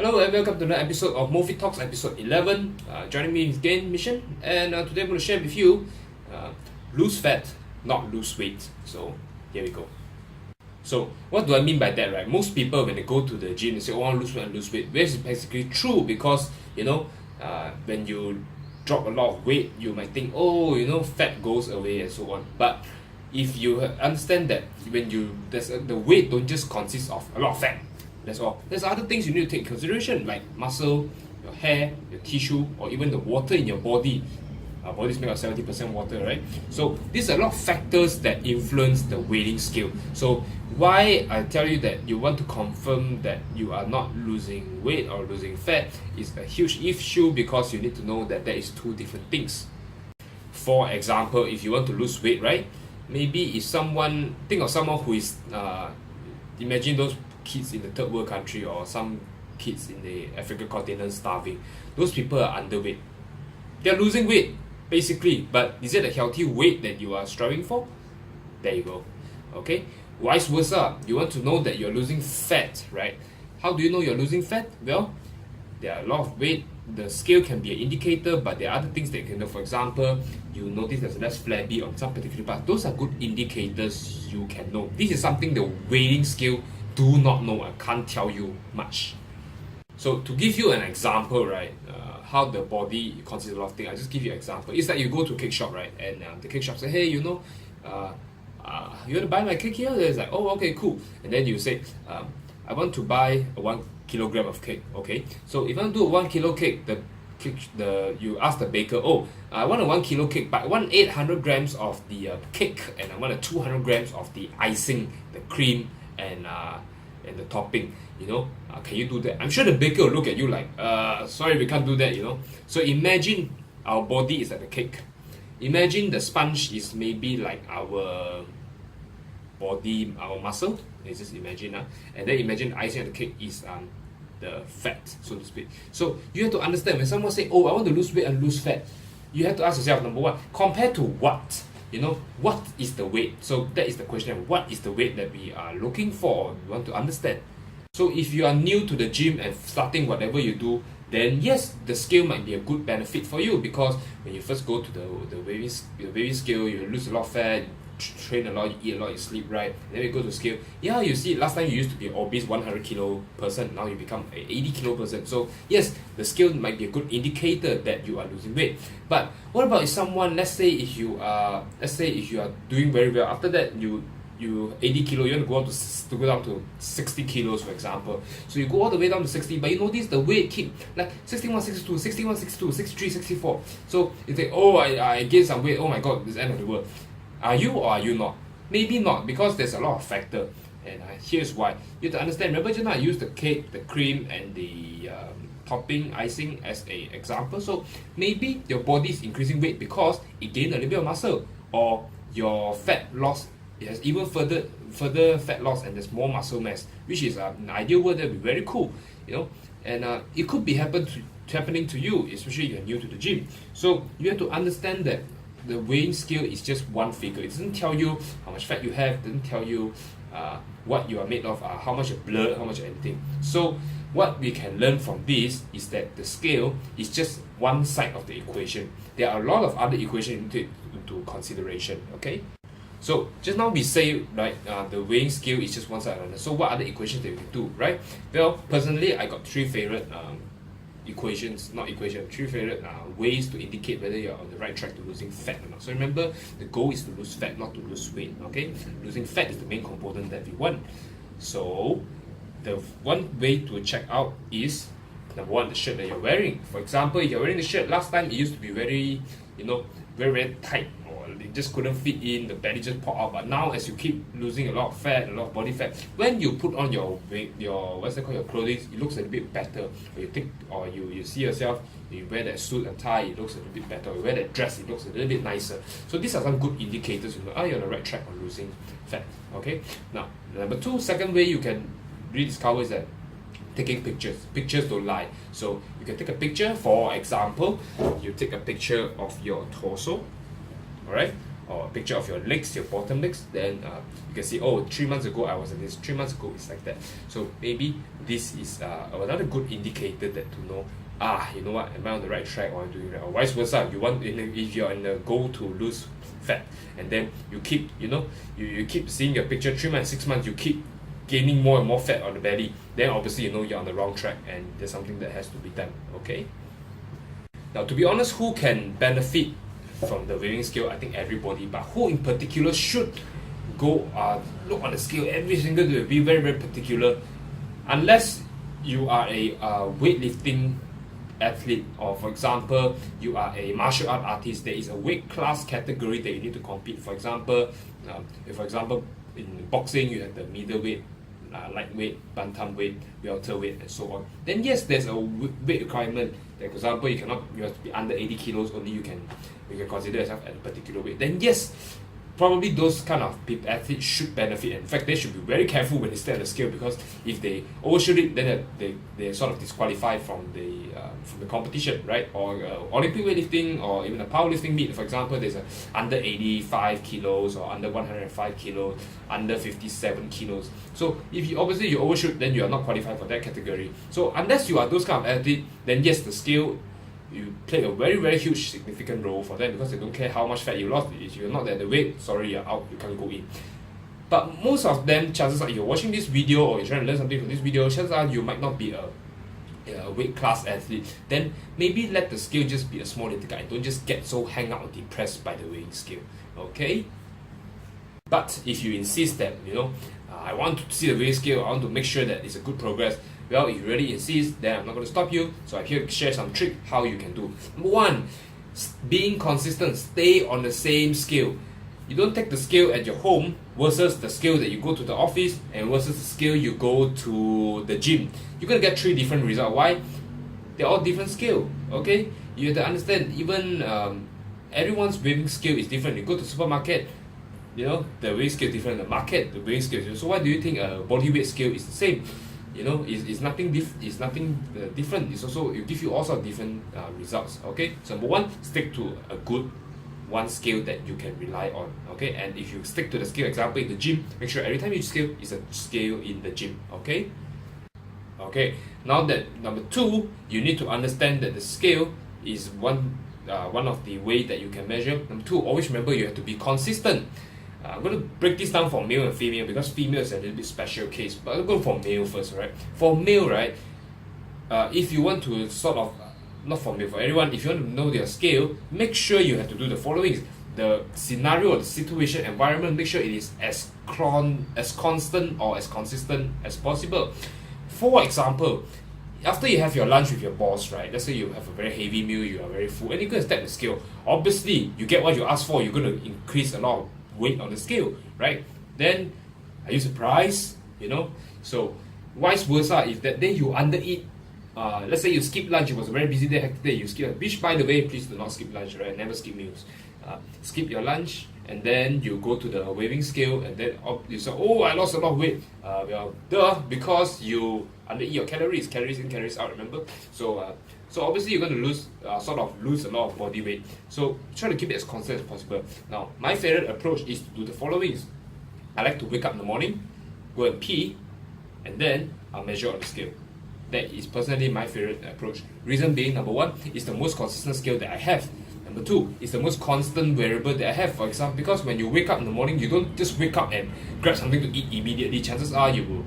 Hello and welcome to another episode of MoFIT Talks, episode 11. Joining me is Gain Mission, and today I'm going to share with you lose fat, not lose weight. So here we go. So what do I mean by that, right? Most people when they go to the gym, they say, "Oh, I want to lose weight and lose weight," which is basically true because when you drop a lot of weight, you might think, "Oh, fat goes away and so on." But if you understand that the weight don't just consist of a lot of fat. That's all. There's other things you need to take into consideration, like muscle, your hair, your tissue, or even the water in your body. Our body is made of 70% water, right? So these are a lot of factors that influence the weighing scale. So why I tell you that you want to confirm that you are not losing weight or losing fat is a huge issue, because you need to know that there is two different things. For example, if you want to lose weight, right? Maybe if think of someone who is imagine those kids in the third world country or some kids in the African continent starving. Those people are underweight. They're losing weight basically, but is it a healthy weight that you are striving for? There you go. Okay, vice versa, you want to know that you're losing fat, right? How do you know you're losing fat? Well, there are a lot of weight. The scale can be an indicator, but there are other things that you can know. For example, you notice there's less flabby on some particular parts. Those are good indicators you can know. This is something the weighing scale do not know. I can't tell you much. So to give you an example, right, how the body considers a lot of things, I'll just give you an example. It's like you go to a cake shop, right, and the cake shop say, "Hey, you want to buy my cake here?" It's like, "Oh, okay, cool." And then you say, "I want to buy 1 kilogram of cake." Okay, so if I want to do a 1 kilo cake, you ask the baker, "Oh, I want a 1 kilo cake, but I want 800 grams of the cake, and I want a 200 grams of the icing, the cream, and the topping, can you do that?" I'm sure the baker will look at you like, sorry, we can't do that, So imagine our body is like a cake. Imagine the sponge is maybe like our body, our muscle. Let's just imagine, and then imagine the icing of the cake is the fat, so to speak. So you have to understand, when someone say, "Oh, I want to lose weight and lose fat," you have to ask yourself, number one, compared to what? What is the weight? So that is the question. What is the weight that we are looking for? We want to understand. So if you are new to the gym and starting whatever you do, then yes, the scale might be a good benefit for you, because when you first go to the weighing scale, you lose a lot of fat, train a lot, you eat a lot, you sleep right, and then you go to scale. Yeah, you see, last time you used to be an obese 100 kilo person, now you become an 80 kilo person. So yes, the scale might be a good indicator that you are losing weight. But what about if someone, let's say if you are doing very well, after that you 80 kilo, you want to go down to 60 kilos, for example. So you go all the way down to 60, but you notice the weight keep like 61, 62, 61, 62, 63, 64. So you think, "Oh, I gained some weight, oh my god, this is the end of the world." Are you or are you not? Maybe not, because there's a lot of factor, and here's why. You have to understand. Remember just now I used the cake, the cream, and the topping, icing as a example. So maybe your body is increasing weight because it gained a little bit of muscle, or your fat loss, it has even further fat loss, and there's more muscle mass, which is an ideal world. That would be very cool, and it could be happening to you, especially if you're new to the gym. So you have to understand that the weighing scale is just one figure. It doesn't tell you how much fat you have, it doesn't tell you what you are made of, how much blood, how much anything. So what we can learn from this is that the scale is just one side of the equation. There are a lot of other equations into consideration, okay? So just now we say, right, the weighing scale is just one side of it. So what other equations that we can do, right? Well, personally, I got three favorite three favorite ways to indicate whether you're on the right track to losing fat or not. So remember, the goal is to lose fat, not to lose weight, okay? Losing fat is the main component that we want. So the one way to check out is, number one, the shirt that you're wearing. For example, if you're wearing the shirt, last time it used to be very, very tight, or it just couldn't fit in, the belly just popped out. But now, as you keep losing a lot of fat, a lot of body fat, when you put on your what's that called, your clothing, it looks a little bit better. Or you see yourself, you wear that suit and tie, it looks a little bit better. You wear that dress, it looks a little bit nicer. So these are some good indicators. You're on the right track on losing fat. Okay. Now, number two, second way you can rediscover is that taking pictures. Pictures don't lie. So you can take a picture. For example, you take a picture of your torso, all right, or a picture of your legs, your bottom legs, then you can see, oh, 3 months ago I was in this, 3 months ago it's like that. So maybe this is another good indicator that to know, you know what, am I on the right track, or I'm doing right, or vice versa. You want, if you're in the goal to lose fat, and then you keep, you keep seeing your picture 3 months, 6 months, you keep gaining more and more fat on the belly, then obviously you're on the wrong track, and there's something that has to be done. Okay. Now, to be honest, who can benefit from the weighing scale? I think everybody, but who in particular should go look on the scale every single day? Be very, very particular. Unless you are a weightlifting athlete, or for example you are a martial art artist, there is a weight class category that you need to compete. For example, in boxing you have the middleweight, lightweight, bantamweight, welterweight, and so on. Then yes, there's a weight requirement. Like for example, you have to be under 80 kilos only. You can consider yourself at a particular weight. Then yes, probably those kind of athletes should benefit. In fact, they should be very careful when they stand on the scale, because if they overshoot it, then they sort of disqualify from the competition, right? Or Olympic weightlifting, or even a powerlifting meet. For example, there's a under 85 kilos, or under 105 kilos, under 57 kilos. So if you overshoot, then you are not qualified for that category. So unless you are those kind of athlete, then yes, the scale, you play a very, very huge significant role for them, because they don't care how much fat you lost. If you're not at the weight, sorry, you're out, you can't go in. But most of them, chances are, you're watching this video or you're trying to learn something from this video, chances are you might not be a weight class athlete. Then maybe let the scale just be a small little guide. Don't just get so hang out or depressed by the weighing scale. Okay? But if you insist that, I want to see the weighing scale, I want to make sure that it's a good progress, well, if you really insist, then I'm not going to stop you. So I'm here to share some trick how you can do. Number one, being consistent. Stay on the same scale. You don't take the scale at your home versus the scale that you go to the office, and versus the scale you go to the gym. You're going to get 3 different results. Why? They're all different scale. Okay? You have to understand, even everyone's weighing scale is different. You go to the supermarket, the weighing scale is different. The market, the weighing scale is different. So why do you think a body weight scale is the same? It's nothing different. It's also, it give you all sorts of different results. Okay, so number one, stick to a good one scale that you can rely on. Okay, and if you stick to the scale, example in the gym, make sure every time you scale is a scale in the gym. Okay. Now that number two, you need to understand that the scale is one of the way that you can measure. Number two, always remember you have to be consistent. I'm going to break this down for male and female, because female is a little bit special case, but I'll go for male first, right? For male, right, if you want to sort of, not for male, for everyone, if you want to know their scale, make sure you have to do the following. The scenario or the situation, environment, make sure it is as constant or as consistent as possible. For example, after you have your lunch with your boss, right? Let's say you have a very heavy meal, you are very full, and you're going to step the scale. Obviously, you get what you ask for, you're going to increase a lot of weight on the scale, right? Then are you surprised? So vice versa, if that day you undereat, let's say you skip lunch, it was a very busy day, hectic day, you skip, which by the way, please do not skip lunch, right? Never skip meals. Skip your lunch, and then you go to the weighing scale, and then you say, oh, I lost a lot of weight. Because you undereat your calories in, calories out, remember? So obviously you're going to lose a lot of body weight. So try to keep it as constant as possible. Now, my favorite approach is to do the following. I like to wake up in the morning, go and pee, and then I'll measure on the scale. That is personally my favorite approach. Reason being, number one, it's the most consistent scale that I have. Number two, it's the most constant variable that I have. For example, because when you wake up in the morning, you don't just wake up and grab something to eat immediately. Chances are you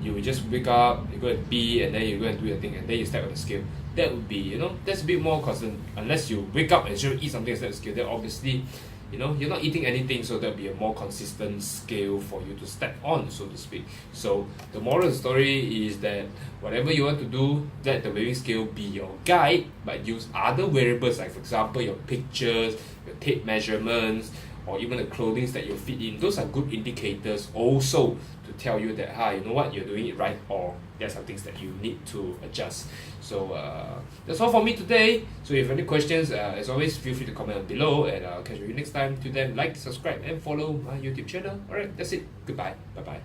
will just wake up, you go and pee, and then you go and do your thing, and then you step on the scale. That would be, that's a bit more constant. Unless you wake up and just eat something and step on the scale, then obviously, you're not eating anything, so there'll be a more consistent scale for you to step on, so to speak. So the moral of the story is that whatever you want to do, let the weighing scale be your guide, but use other variables, like for example your pictures, your tape measurements, or even the clothing that you fit in. Those are good indicators also to tell you that, you know what, you're doing it right, or there's some things that you need to adjust. So that's all for me today. So if you have any questions, as always, feel free to comment below, and I'll catch you next time. Till then, like, subscribe, and follow my YouTube channel. Alright, that's it. Goodbye. Bye-bye.